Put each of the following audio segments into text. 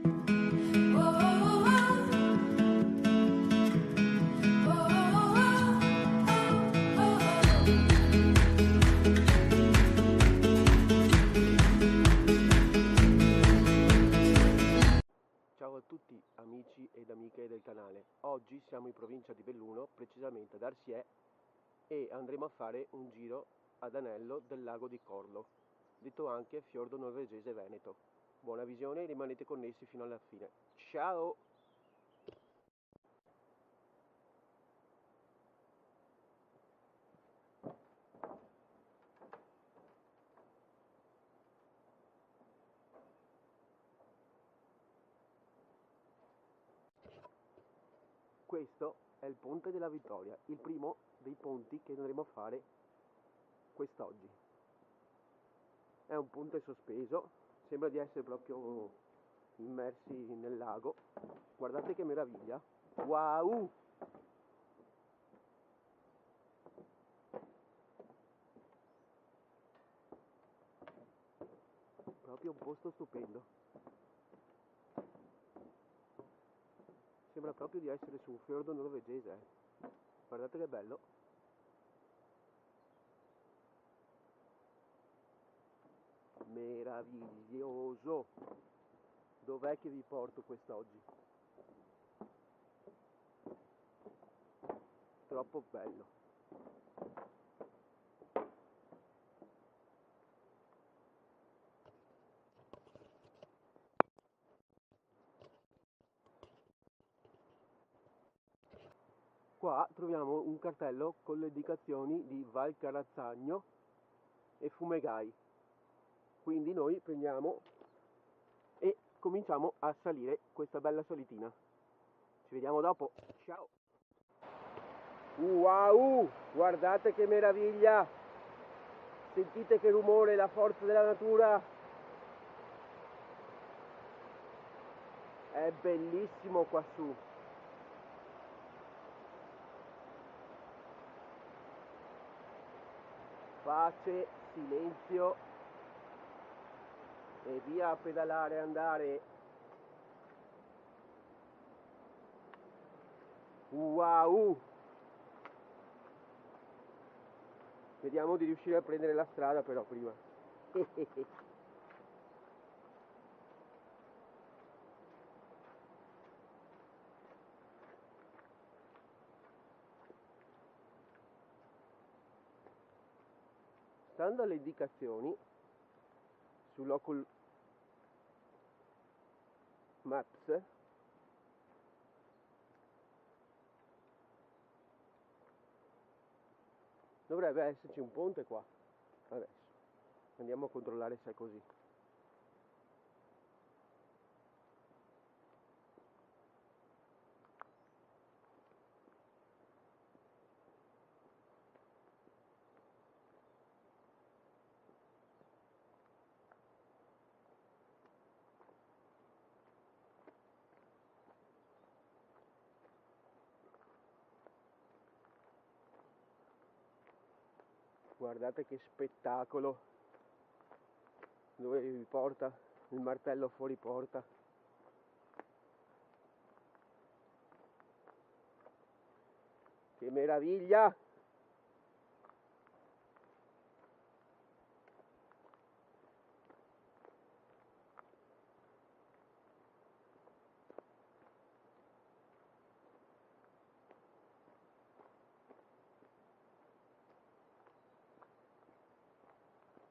Ciao a tutti amici ed amiche del canale, oggi siamo in provincia di Belluno, precisamente ad Arsiè, e andremo a fare un giro ad anello del lago di Corlo, detto anche fiordo norvegese veneto. Buona visione e rimanete connessi fino alla fine. Ciao! Questo è il Ponte della Vittoria, il primo dei ponti che andremo a fare quest'oggi. È un ponte sospeso, sembra di essere proprio immersi nel lago. Guardate che meraviglia! Wow! Proprio un posto stupendo. Sembra proprio di essere su un fiordo norvegese. Guardate che bello. Meraviglioso. Dov'è che vi porto quest'oggi? Troppo bello. Qua troviamo un cartello con le indicazioni di Val Carazzagno e Fumegai. Quindi noi prendiamo e cominciamo a salire questa bella salitina. Ci vediamo dopo. Ciao! Wow! Guardate che meraviglia! Sentite che rumore, la forza della natura! È bellissimo quassù! Pace, silenzio e via a pedalare e andare. Wow! Vediamo di riuscire a prendere la strada però prima. Stando alle indicazioni sull'Ocul Maps dovrebbe esserci un ponte qua. Adesso andiamo a controllare se è così. Guardate che spettacolo, dove vi porta il martello fuori porta. Che meraviglia!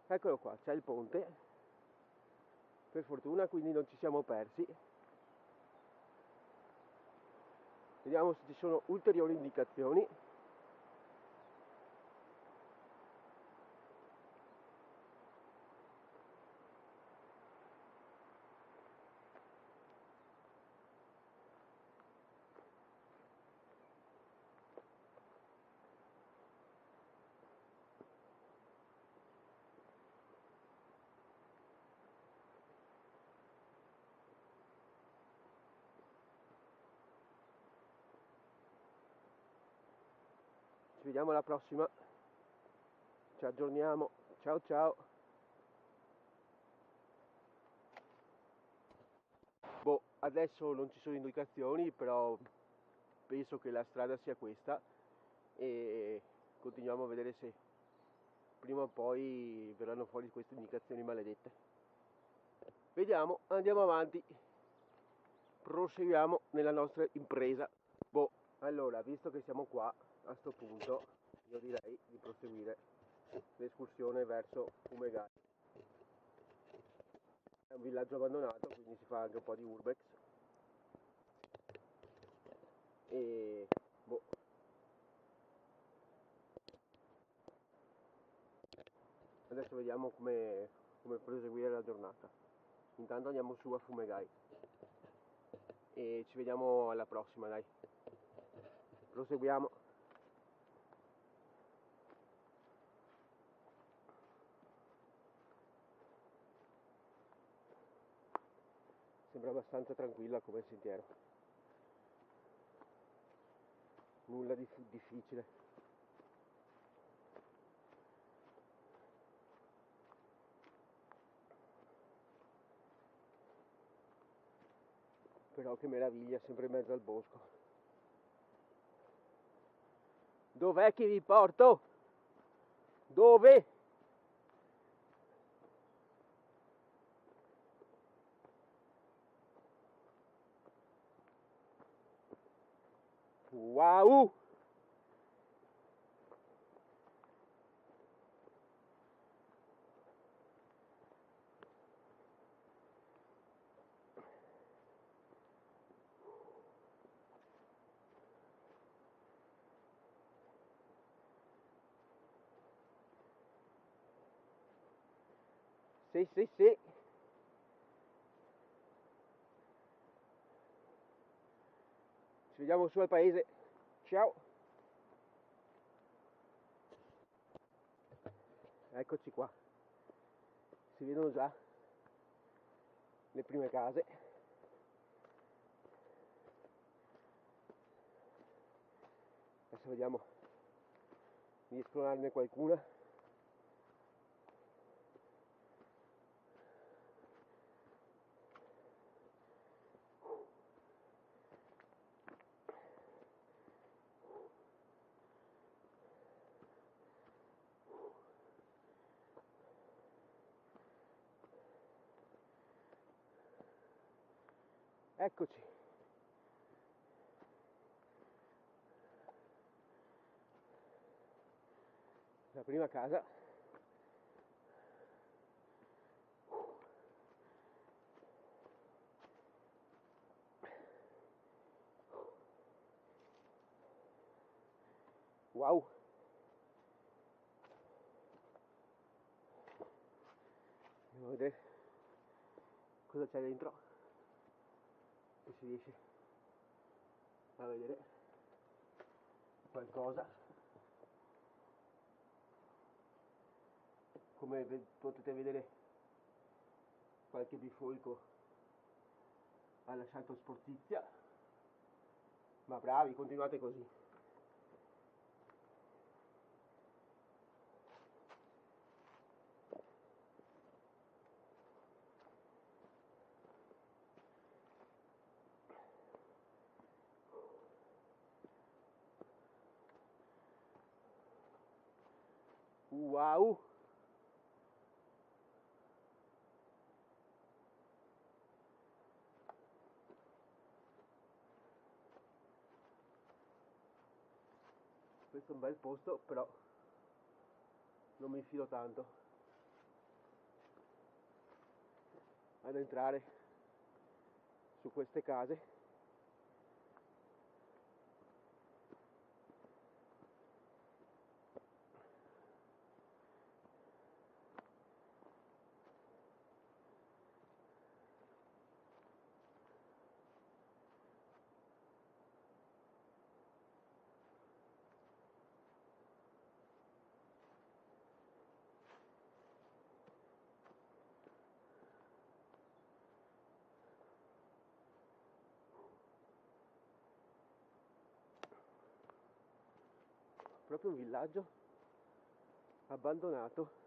Eccolo qua, c'è il ponte, per fortuna, quindi non ci siamo persi. Vediamo se ci sono ulteriori indicazioni. Ci vediamo alla prossima. Ci aggiorniamo. Ciao ciao. Boh. adesso non ci sono indicazioni, però penso che la strada sia questa e continuiamo a vedere se prima o poi verranno fuori queste indicazioni maledette. Vediamo, andiamo avanti, proseguiamo nella nostra impresa. Boh, allora, visto che siamo qua a sto punto, io direi di proseguire l'escursione verso Fumegai. È un villaggio abbandonato, quindi si fa anche un po' di urbex e boh, adesso vediamo come proseguire la giornata. Intanto andiamo su a Fumegai e ci vediamo alla prossima, dai. Proseguiamo. Sembra abbastanza tranquilla come sentiero, nulla di difficile. Però che meraviglia, sempre in mezzo al bosco. Dov'è che vi porto? Dove? Wow! Sì, sì, sì. Ci vediamo su al paese. Ciao. Eccoci qua. Si vedono già le prime case. Adesso vediamo di esplorarne qualcuna. Eccoci. La prima casa. Wow. Andiamo a vedere cosa c'è dentro. Se si riesce a vedere qualcosa. Come potete vedere, qualche bifolco ha lasciato sportizia, ma bravi, continuate così. Wow. Questo è un bel posto, però non mi fido tanto ad entrare su queste case. Proprio un villaggio abbandonato.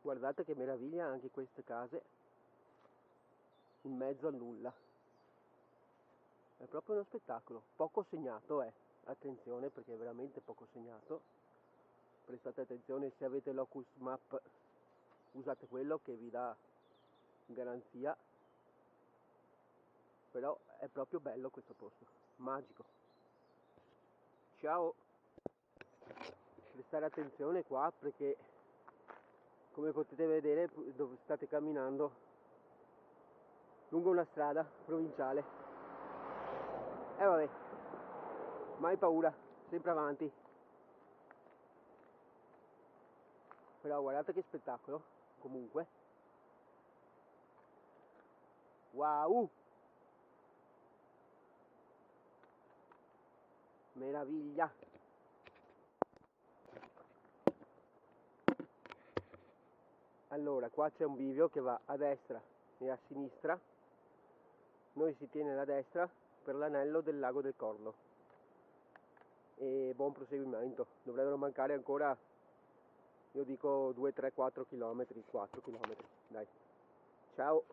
Guardate che meraviglia anche queste case in mezzo al nulla. È proprio uno spettacolo. Poco segnato attenzione, perché è veramente poco segnato. Prestate attenzione, se avete l'Ocus Map usate quello che vi dà garanzia. Però è proprio bello questo posto, magico. Ciao. Prestare attenzione qua, perché come potete vedere dove state camminando lungo una strada provinciale. Vabbè, mai paura, sempre avanti. Però guardate che spettacolo, comunque. Wow! Meraviglia! Allora, qua c'è un bivio che va a destra e a sinistra. Noi si tiene alla destra per l'anello del lago del Corno. E buon proseguimento. Dovrebbero mancare ancora, io dico 2, 3, 4 km, 4 km. Dai. Ciao!